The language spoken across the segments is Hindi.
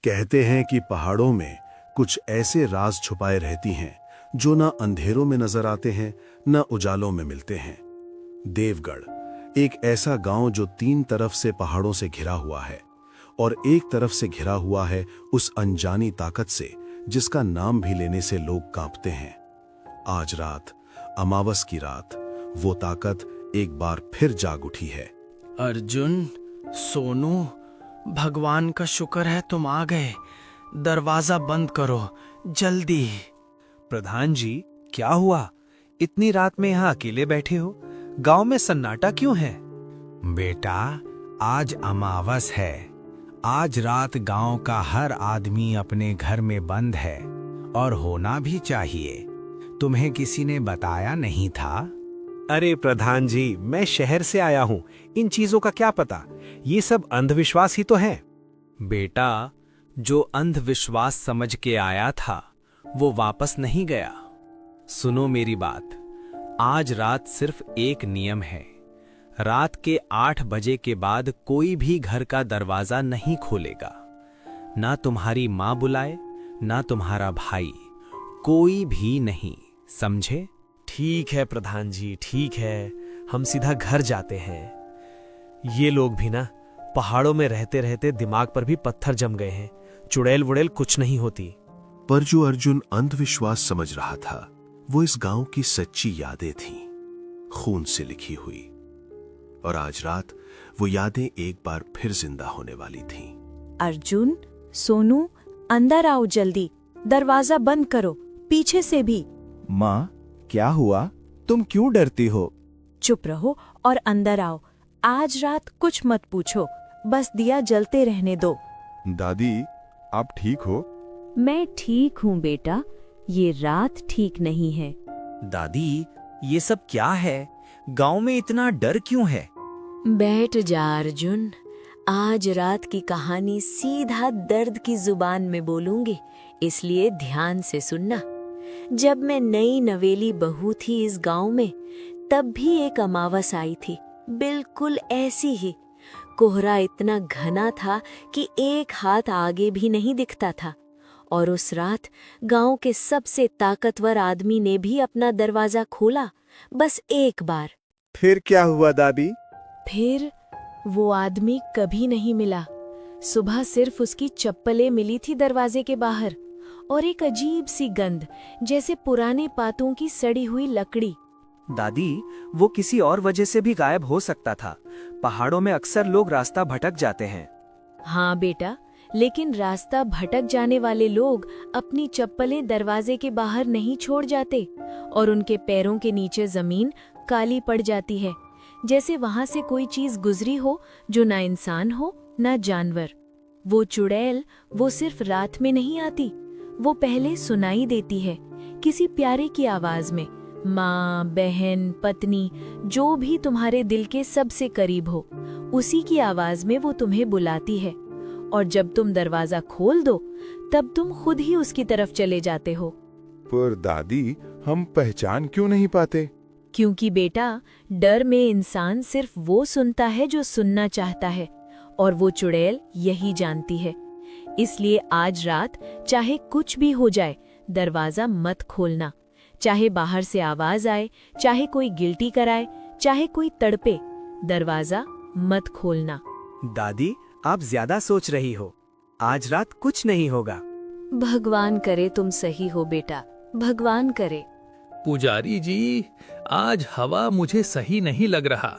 कहते हैं कि पहाड़ों में कुछ ऐसे राज छुपाए रहती हैं जो न अंधेरों में नजर आते हैं न उजालों में मिलते हैं। देवगढ़ एक ऐसा गांव जो 3 तरफ से पहाड़ों से घिरा हुआ है और एक तरफ से घिरा हुआ है उस अनजानी ताकत से जिसका नाम भी लेने से लोग कांपते हैं। आज रात, अमावस की रात, वो ताकत एक बार फिर जाग उठी है। अर्जुन, सोनू, भगवान का शुक्र है तुम आ गए। दरवाजा बंद करो जल्दी। प्रधान जी, क्या हुआ? इतनी रात में यहाँ अकेले बैठे हो? गांव में सन्नाटा क्यों है? बेटा, आज अमावस है। आज रात गांव का हर आदमी अपने घर में बंद है और होना भी चाहिए। तुम्हें किसी ने बताया नहीं था? अरे प्रधान जी, मैं शहर से आया हूँ, इन चीजों का क्या पता। ये सब अंधविश्वास ही तो है। बेटा, जो अंधविश्वास समझ के आया था वो वापस नहीं गया। सुनो मेरी बात, आज रात सिर्फ एक नियम है। रात के 8 बजे के बाद कोई भी घर का दरवाजा नहीं खोलेगा। ना तुम्हारी माँ बुलाए, ना तुम्हारा भाई, कोई भी नहीं, समझे? ठीक है प्रधान जी, ठीक है, हम सीधा घर जाते हैं। ये लोग भी ना पहाड़ों में रहते रहते दिमाग पर भी पत्थर जम गए हैं। चुड़ैल वुड़ैल कुछ नहीं होती। पर जो अर्जुन अंधविश्वास समझ रहा था वो इस गांव की सच्ची यादें थीं, खून से लिखी हुई। और आज रात वो यादें एक बार फिर जिंदा होने वाली थीं। अर्जुन, सोनू, अंदर आओ जल्दी। दरवाजा बंद करो, पीछे से भी। माँ, क्या हुआ? तुम क्यों डरती हो? चुप रहो और अंदर आओ। आज रात कुछ मत पूछो, बस दिया जलते रहने दो। दादी, आप ठीक हो? मैं ठीक हूँ बेटा, ये रात ठीक नहीं है। दादी, ये सब क्या है? गांव में इतना डर क्यों है? बैठ जा अर्जुन, आज रात की कहानी सीधा दर्द की जुबान में बोलूंगी, इसलिए ध्यान से सुनना। जब मैं नई नवेली बहू थी इस गांव में, तब भी एक अमावस आई थी, बिल्कुल ऐसी ही। कोहरा इतना घना था कि एक हाथ आगे भी नहीं दिखता था। और उस रात गांव के सबसे ताकतवर आदमी ने भी अपना दरवाजा खोला, बस एक बार। फिर क्या हुआ दादी? फिर वो आदमी कभी नहीं मिला। सुबह सिर्फ उसकी चप्पलें मिली थी दरवाजे के बाहर और एक अजीब सी गंध, जैसे पुराने पातों की सड़ी हुई लकड़ी। दादी, वो किसी और वजह से भी गायब हो सकता था। पहाड़ों में अक्सर लोग रास्ता भटक जाते हैं। हाँ बेटा, लेकिन रास्ता भटक जाने वाले लोग अपनी चप्पलें दरवाजे के बाहर नहीं छोड़ जाते और उनके पैरों के नीचे जमीन काली पड़ जाती है, जैसे वहां से कोई चीज गुजरी हो जो ना इंसान हो ना जानवर। वो चुड़ैल वो सिर्फ रात में नहीं आती, वो पहले सुनाई देती है, किसी प्यारे की आवाज में। माँ, बहन, पत्नी, जो भी तुम्हारे दिल के सबसे करीब हो, उसी की आवाज में वो तुम्हें बुलाती है। और जब तुम दरवाजा खोल दो, तब तुम खुद ही उसकी तरफ चले जाते हो। पर दादी, हम पहचान क्यों नहीं पाते? क्योंकि बेटा, डर में इंसान सिर्फ वो सुनता है जो सुनना चाहता है, और वो चुड़ैल यही जानती है। इसलिए आज रात चाहे कुछ भी हो जाए, दरवाजा मत खोलना। चाहे बाहर से आवाज आए, चाहे कोई गिल्टी कराए, चाहे कोई तड़पे, दरवाजा मत खोलना। दादी, आप ज्यादा सोच रही हो। आज रात कुछ नहीं होगा। भगवान करे तुम सही हो बेटा, भगवान करे। पुजारी जी, आज हवा मुझे सही नहीं लग रहा।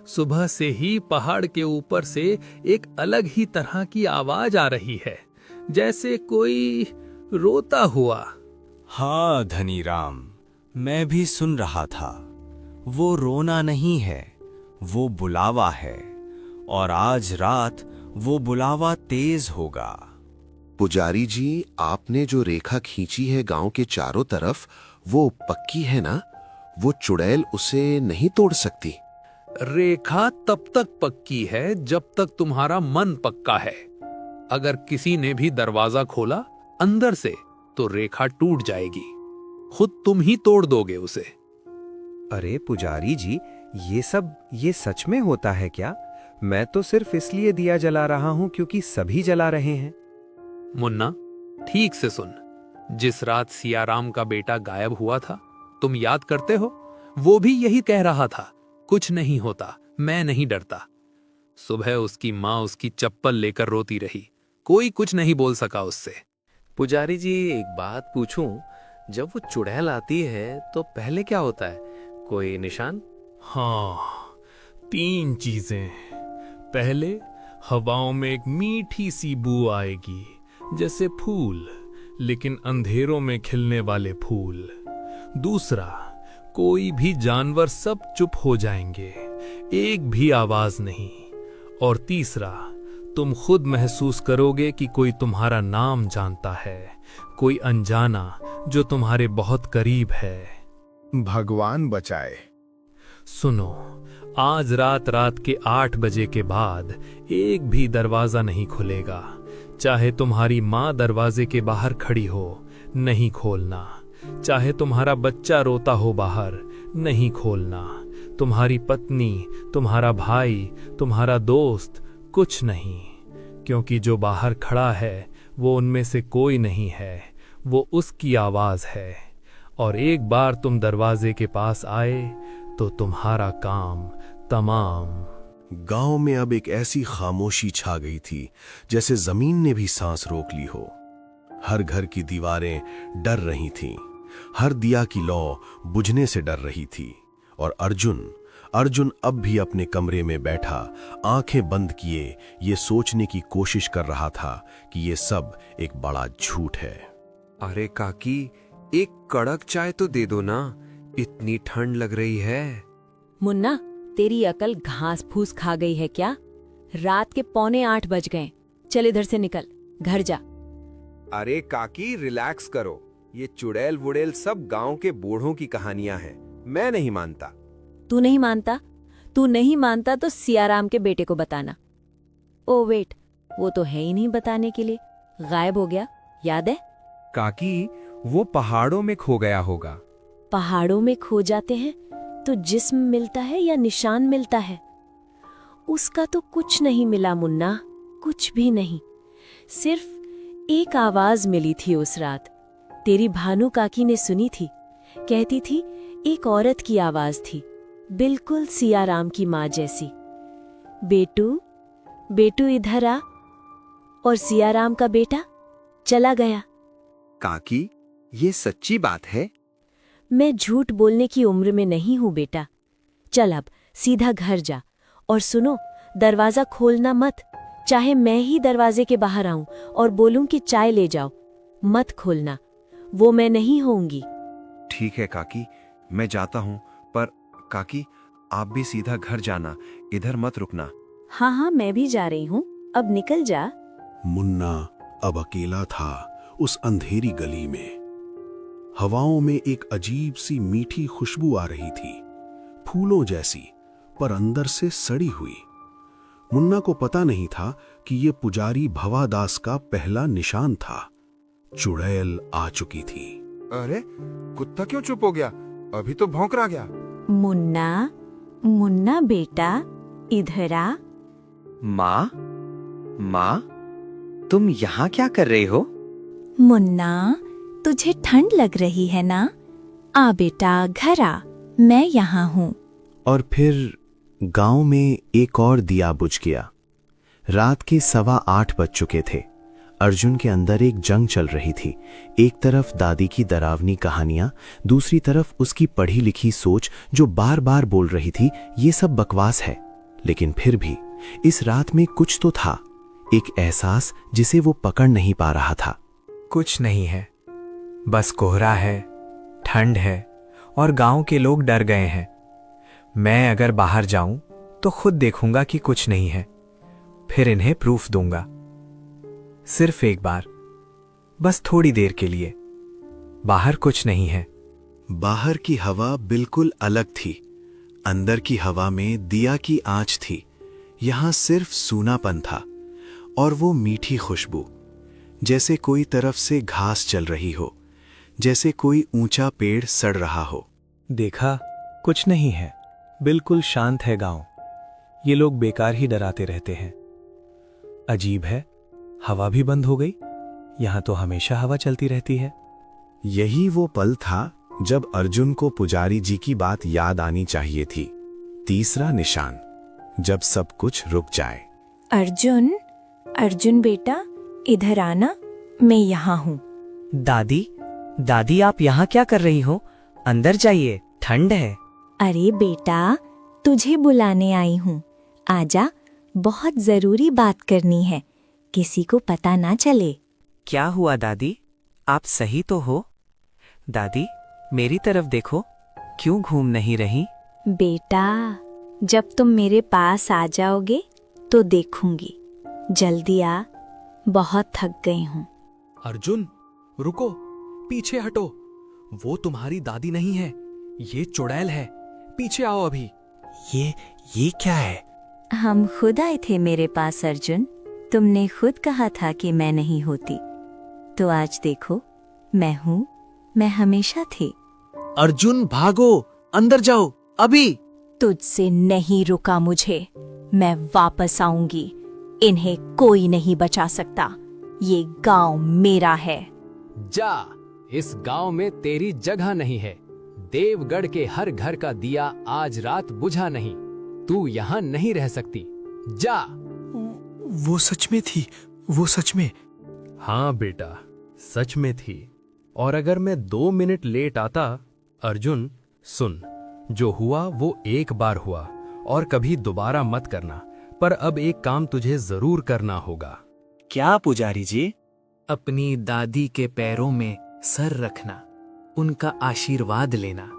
सुबह से ही पहाड़ के ऊपर से एक अलग ही तरह की आवाज आ रही है, जैसे कोई रोता हुआ। हाँ धनी राम, मैं भी सुन रहा था। वो रोना नहीं है, वो बुलावा है, और आज रात वो बुलावा तेज होगा। पुजारी जी, आपने जो रेखा खींची है गांव के चारों तरफ, वो पक्की है ना? वो चुड़ैल उसे नहीं तोड़ सकती। रेखा तब तक पक्की है जब तक तुम्हारा मन पक्का है। अगर किसी ने भी दरवाजा खोला अंदर से, तो रेखा टूट जाएगी। खुद तुम ही तोड़ दोगे उसे। अरे पुजारी जी, ये सच में होता है क्या? मैं तो सिर्फ इसलिए दिया जला रहा हूं क्योंकि सभी जला रहे हैं। मुन्ना, ठीक से सुन। जिस रात सियाराम का बेटा गायब हुआ था, तुम याद करते हो? वो भी यही कह रहा था, कुछ नहीं होता, मैं नहीं डरता। सुबह उसकी माँ उसकी चप्पल लेकर रोती रही, कोई कुछ नहीं बोल सका उससे। पुजारी जी, एक बात पूछूं? जब वो चुड़ैल आती है तो पहले क्या होता है? कोई निशान? हाँ, 3 चीजें। पहले हवाओं में एक मीठी सी बू आएगी, जैसे फूल, लेकिन अंधेरों में खिलने वाले फूल। दूसरा, कोई भी जानवर सब चुप हो जाएंगे, एक भी आवाज नहीं। और तीसरा, तुम खुद महसूस करोगे कि कोई तुम्हारा नाम जानता है, कोई अनजाना जो तुम्हारे बहुत करीब है। भगवान बचाए। सुनो, आज रात के 8 बजे के बाद एक भी दरवाजा नहीं खुलेगा। चाहे तुम्हारी माँ दरवाजे के बाहर खड़ी हो, नहीं खोलना। चाहे तुम्हारा बच्चा रोता हो बाहर, नहीं खोलना। तुम्हारी पत्नी, तुम्हारा भाई, तुम्हारा दोस्त, कुछ नहीं। क्योंकि जो बाहर खड़ा है वो उनमें से कोई नहीं है, वो उसकी आवाज है। और एक बार तुम दरवाजे के पास आए तो तुम्हारा काम तमाम। गांव में अब एक ऐसी खामोशी छा गई थी जैसे जमीन ने भी सांस रोक ली हो। हर घर की दीवारें डर रही थीं, हर दिया की लौ बुझने से डर रही थी। और अर्जुन अब भी अपने कमरे में बैठा आंखें बंद किए ये सोचने की कोशिश कर रहा था कि ये सब एक बड़ा झूठ है। अरे काकी, एक कड़क चाय तो दे दो ना, इतनी ठंड लग रही है। मुन्ना, तेरी अकल घास फूस खा गई है क्या? रात के 7:45 बज गए। चल इधर से निकल, घर जा। अरे काकी, रिलैक्स करो। ये चुड़ैल वुड़ैल सब गांव के बूढ़ों की कहानियां हैं, मैं नहीं मानता। तू नहीं मानता? तू नहीं मानता तो सियाराम के बेटे को बताना। ओ वेट, वो तो है ही नहीं बताने के लिए, गायब हो गया, याद है? काकी, वो पहाड़ों में खो गया होगा। पहाड़ों में खो जाते हैं तो जिस्म मिलता है या निशान मिलता है? उसका तो कुछ नहीं मिला मुन्ना, कुछ भी नहीं। सिर्फ एक आवाज मिली थी उस रात। तेरी भानु काकी ने सुनी थी, कहती थी एक औरत की आवाज थी, बिल्कुल सियाराम की माँ जैसी। बेटू, बेटू इधर आ। और सियाराम का बेटा चला गया। काकी, ये सच्ची बात है? मैं झूठ बोलने की उम्र में नहीं हूं बेटा। चल अब सीधा घर जा। और सुनो, दरवाजा खोलना मत। चाहे मैं ही दरवाजे के बाहर आऊं और बोलूं कि चाय ले जाओ, मत खोलना, वो मैं नहीं होऊंगी। ठीक है काकी, मैं जाता हूँ। पर काकी, आप भी सीधा घर जाना, इधर मत रुकना। हाँ हाँ, मैं भी जा रही हूँ, अब निकल जा। मुन्ना अब अकेला था उस अंधेरी गली में। हवाओं में एक अजीब सी मीठी खुशबू आ रही थी, फूलों जैसी, पर अंदर से सड़ी हुई। मुन्ना को पता नहीं था कि ये पुजारी भवादास का पहला निशान था। चुड़ैल आ चुकी थी। अरे, कुत्ता क्यों चुप हो गया? अभी तो भौंक रहा गया। मुन्ना, मुन्ना बेटा, इधर आ। माँ, माँ, तुम यहाँ क्या कर रहे हो? मुन्ना, तुझे ठंड लग रही है ना? आ बेटा, घर आ, मैं यहाँ हूँ। और फिर गांव में एक और दिया बुझ गया। रात के 8:15 बज चुके थे। अर्जुन के अंदर एक जंग चल रही थी। एक तरफ दादी की डरावनी कहानियां, दूसरी तरफ उसकी पढ़ी लिखी सोच जो बार बार बोल रही थी ये सब बकवास है। लेकिन फिर भी इस रात में कुछ तो था, एक एहसास जिसे वो पकड़ नहीं पा रहा था। कुछ नहीं है, बस कोहरा है, ठंड है और गांव के लोग डर गए हैं। मैं अगर बाहर जाऊं तो खुद देखूंगा कि कुछ नहीं है, फिर इन्हें प्रूफ दूंगा। सिर्फ एक बार, बस थोड़ी देर के लिए। बाहर कुछ नहीं है। बाहर की हवा बिल्कुल अलग थी। अंदर की हवा में दिया की आंच थी। यहां सिर्फ सूनापन था और वो मीठी खुशबू, जैसे कोई तरफ से घास चल रही हो, जैसे कोई ऊंचा पेड़ सड़ रहा हो। देखा, कुछ नहीं है, बिल्कुल शांत है गांव। ये लोग बेकार ही डराते रहते हैं। अजीब है, हवा भी बंद हो गई, यहाँ तो हमेशा हवा चलती रहती है। यही वो पल था जब अर्जुन को पुजारी जी की बात याद आनी चाहिए थी। तीसरा निशान, जब सब कुछ रुक जाए। अर्जुन, अर्जुन बेटा, इधर आना, मैं यहाँ हूँ। दादी, दादी आप यहाँ क्या कर रही हो? अंदर जाइए, ठंड है। अरे बेटा, तुझे बुलाने आई हूँ। आजा, बहुत जरूरी बात करनी है, किसी को पता ना चले। क्या हुआ दादी, आप सही तो हो? दादी मेरी तरफ देखो, क्यों घूम नहीं रही? बेटा, जब तुम मेरे पास आ जाओगे तो देखूंगी। जल्दी आ, बहुत थक गई हूँ। अर्जुन रुको, पीछे हटो। वो तुम्हारी दादी नहीं है, ये चुड़ैल है। पीछे आओ अभी। ये क्या है? हम खुद आए थे मेरे पास अर्जुन, तुमने खुद कहा था कि मैं नहीं होती, तो आज देखो मैं हूँ, मैं हमेशा थी। अर्जुन भागो, अंदर जाओ अभी। तुझसे नहीं रुका मुझे, मैं वापस आऊंगी। इन्हें कोई नहीं बचा सकता, ये गांव मेरा है। जा, इस गांव में तेरी जगह नहीं है। देवगढ़ के हर घर का दिया आज रात बुझा नहीं, तू यहाँ नहीं रह सकती। जा। वो सच में थी, वो सच में। हाँ बेटा, सच में थी। और अगर मैं 2 मिनट लेट आता। अर्जुन सुन, जो हुआ वो एक बार हुआ और कभी दोबारा मत करना। पर अब एक काम तुझे जरूर करना होगा। क्या पुजारी जी? अपनी दादी के पैरों में सर रखना, उनका आशीर्वाद लेना।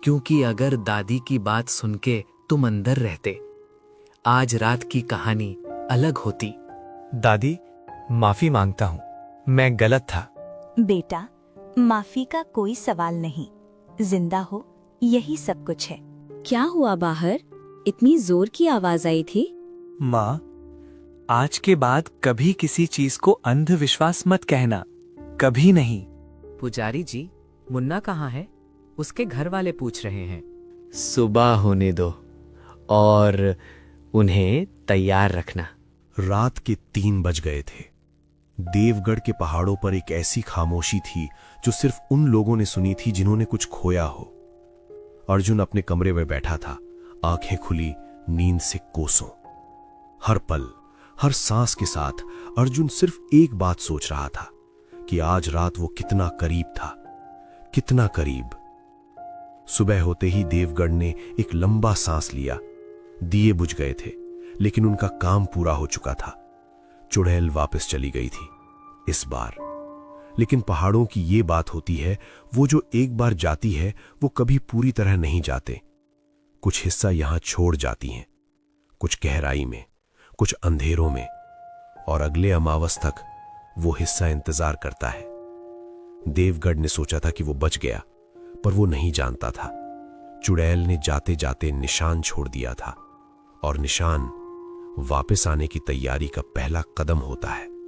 क्योंकि अगर दादी की बात सुन के तुम अंदर रहते, आज रात की कहानी अलग होती। दादी माफी मांगता हूँ, मैं गलत था। बेटा, माफी का कोई सवाल नहीं। जिंदा हो, यही सब कुछ है। क्या हुआ बाहर? इतनी जोर की आवाज आई थी। माँ, आज के बाद कभी किसी चीज को अंधविश्वास मत कहना, कभी नहीं। पुजारी जी, मुन्ना कहाँ है? उसके घर वाले पूछ रहे हैं। सुबह होने दो और उन्हें तैयार रखना। रात के 3 बज गए थे। देवगढ़ के पहाड़ों पर एक ऐसी खामोशी थी जो सिर्फ उन लोगों ने सुनी थी जिन्होंने कुछ खोया हो। अर्जुन अपने कमरे में बैठा था, आंखें खुली, नींद से कोसों। हर पल, हर सांस के साथ अर्जुन सिर्फ एक बात सोच रहा था कि आज रात वो कितना करीब था, कितना करीब। सुबह होते ही देवगढ़ ने एक लंबा सांस लिया। दिए बुझ गए थे, लेकिन उनका काम पूरा हो चुका था। चुड़ैल वापस चली गई थी इस बार। लेकिन पहाड़ों की ये बात होती है, वो जो एक बार जाती है वो कभी पूरी तरह नहीं जाते। कुछ हिस्सा यहां छोड़ जाती हैं, कुछ गहराई में, कुछ अंधेरों में, और अगले अमावस तक वो हिस्सा इंतजार करता है। देवगढ़ ने सोचा था कि वो बच गया, पर वो नहीं जानता था चुड़ैल ने जाते जाते निशान छोड़ दिया था, और निशान वापस आने की तैयारी का पहला कदम होता है।